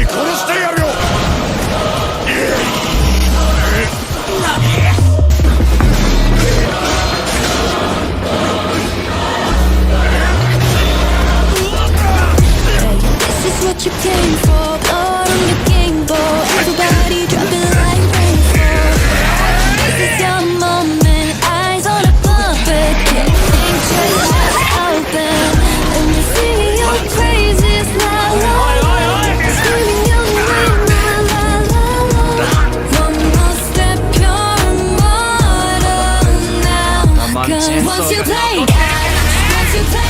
殺してやるよ。This is what you came for. Blood on the game board. Everybody dropping like rainfall. This is your moment. Eyes on a puppet. Can't think, just open. Let me see your praises. La la la. Screaming your name. La la la la. One more step, you're immortal now. 'Cause once you play, once you play.